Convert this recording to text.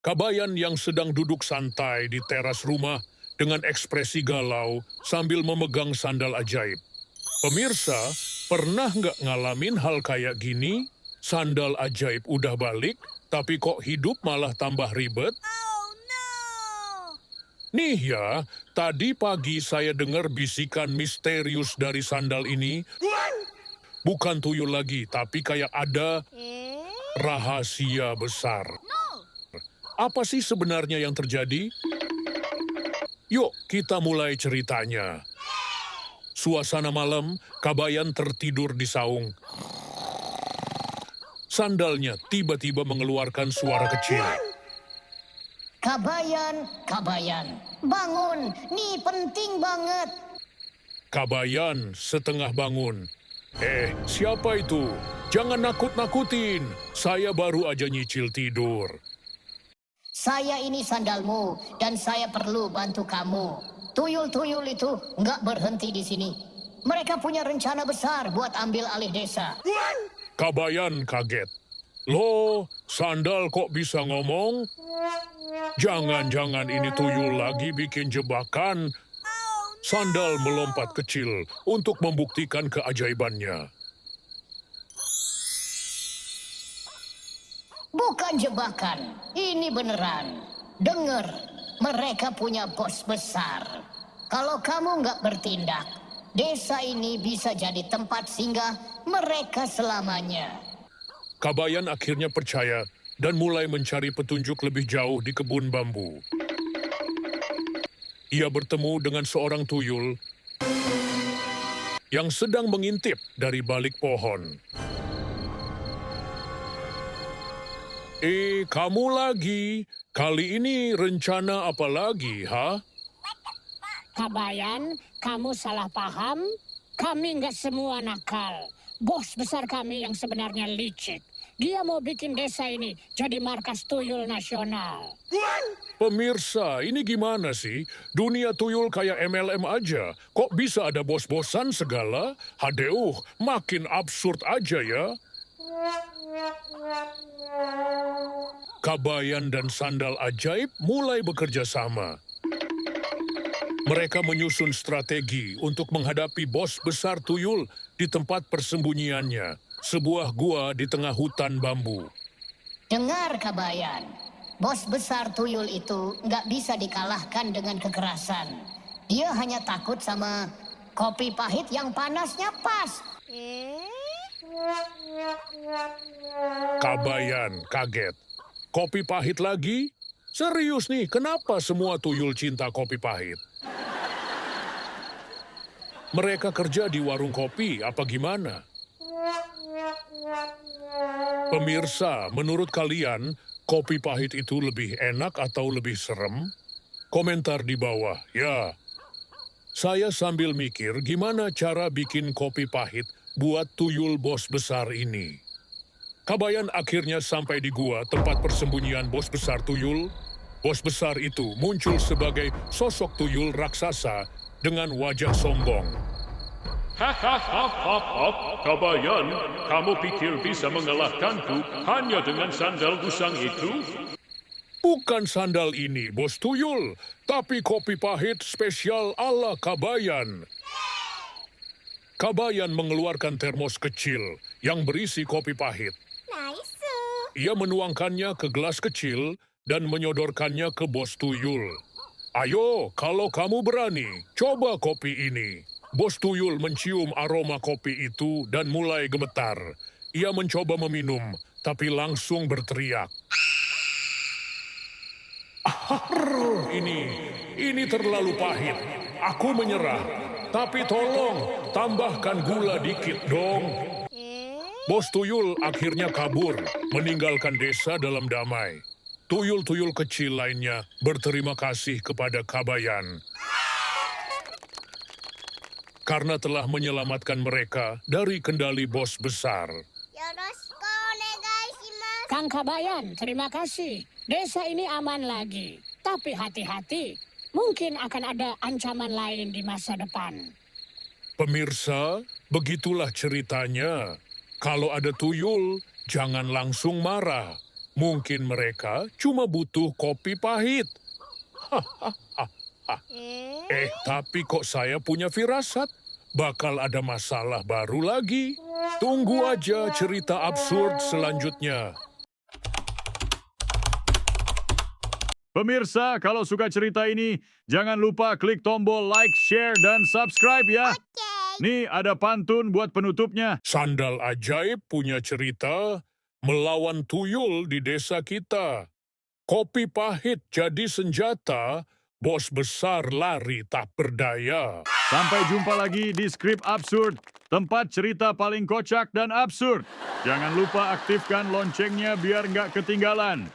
Kabayan yang sedang duduk santai di teras rumah dengan ekspresi galau sambil memegang sandal ajaib. Pemirsa, pernah nggak ngalamin hal kayak gini? Sandal ajaib udah balik, tapi kok hidup malah tambah ribet? Oh no! Nih ya, tadi pagi saya dengar bisikan misterius dari sandal ini. Bukan tuyul lagi, tapi kayak ada rahasia besar. Apa sih sebenarnya yang terjadi? Yuk, kita mulai ceritanya. Suasana malam, Kabayan tertidur di saung. Sandalnya tiba-tiba mengeluarkan suara kecil. Kabayan, Kabayan, bangun, nih penting banget. Kabayan setengah bangun. Siapa itu? Jangan nakut-nakutin. Saya baru aja nyicil tidur. Saya ini sandalmu, dan saya perlu bantu kamu. Tuyul-tuyul itu nggak berhenti di sini. Mereka punya rencana besar buat ambil alih desa. Kabayan kaget. Loh, sandal kok bisa ngomong? Jangan-jangan ini tuyul lagi bikin jebakan. Sandal melompat kecil untuk membuktikan keajaibannya. Bukan jebakan, ini beneran. Dengar, mereka punya bos besar. Kalau kamu nggak bertindak, desa ini bisa jadi tempat singgah mereka selamanya. Kabayan akhirnya percaya dan mulai mencari petunjuk lebih jauh di kebun bambu. Ia bertemu dengan seorang tuyul yang sedang mengintip dari balik pohon. Kamu lagi? Kali ini rencana apa lagi, ha? Kabayan, kamu salah paham. Kami nggak semua nakal. Bos besar kami yang sebenarnya licik. Dia mau bikin desa ini jadi markas tuyul nasional. Pemirsa, ini gimana sih? Dunia tuyul kayak MLM aja. Kok bisa ada bos-bosan segala? Hadeuh, makin absurd aja ya. Kabayan dan sandal ajaib mulai bekerja sama. Mereka menyusun strategi untuk menghadapi bos besar tuyul di tempat persembunyiannya, sebuah gua di tengah hutan bambu. Dengar, Kabayan. Bos besar tuyul itu nggak bisa dikalahkan dengan kekerasan. Dia hanya takut sama kopi pahit yang panasnya pas. Kabayan kaget. Kopi pahit lagi? Serius nih, kenapa semua tuyul cinta kopi pahit? Mereka kerja di warung kopi, apa gimana? Pemirsa, menurut kalian, kopi pahit itu lebih enak atau lebih serem? Komentar di bawah, ya. Saya sambil mikir gimana cara bikin kopi pahit buat tuyul bos besar ini. Kabayan akhirnya sampai di gua tempat persembunyian bos besar tuyul. Bos besar itu muncul sebagai sosok tuyul raksasa dengan wajah sombong. Hahaha, Kabayan, kamu pikir bisa mengalahkanku hanya dengan sandal usang itu? Bukan sandal ini, bos tuyul, tapi kopi pahit spesial ala Kabayan. Kabayan mengeluarkan termos kecil yang berisi kopi pahit. Nice. Ia menuangkannya ke gelas kecil dan menyodorkannya ke bos tuyul. Ayo, kalau kamu berani, coba kopi ini. Bos tuyul mencium aroma kopi itu dan mulai gemetar. Ia mencoba meminum, tapi langsung berteriak. Ini terlalu pahit. Aku menyerah. Tapi tolong, tambahkan gula dikit dong. Bos tuyul akhirnya kabur, meninggalkan desa dalam damai. Tuyul-tuyul kecil lainnya berterima kasih kepada Kabayan karena telah menyelamatkan mereka dari kendali bos besar. Yoroshiku onegaishimasu. Kang Kabayan, terima kasih. Desa ini aman lagi. Tapi hati-hati, mungkin akan ada ancaman lain di masa depan. Pemirsa, begitulah ceritanya. Kalau ada tuyul, jangan langsung marah. Mungkin mereka cuma butuh kopi pahit. Tapi kok saya punya firasat? Bakal ada masalah baru lagi. Tunggu aja cerita absurd selanjutnya. Pemirsa, kalau suka cerita ini, jangan lupa klik tombol like, share, dan subscribe ya. Nih ada pantun buat penutupnya. Sandal ajaib punya cerita melawan tuyul di desa kita. Kopi pahit jadi senjata, bos besar lari tak berdaya. Sampai jumpa lagi di Skrip Absurd, tempat cerita paling kocak dan absurd. Jangan lupa aktifkan loncengnya biar nggak ketinggalan.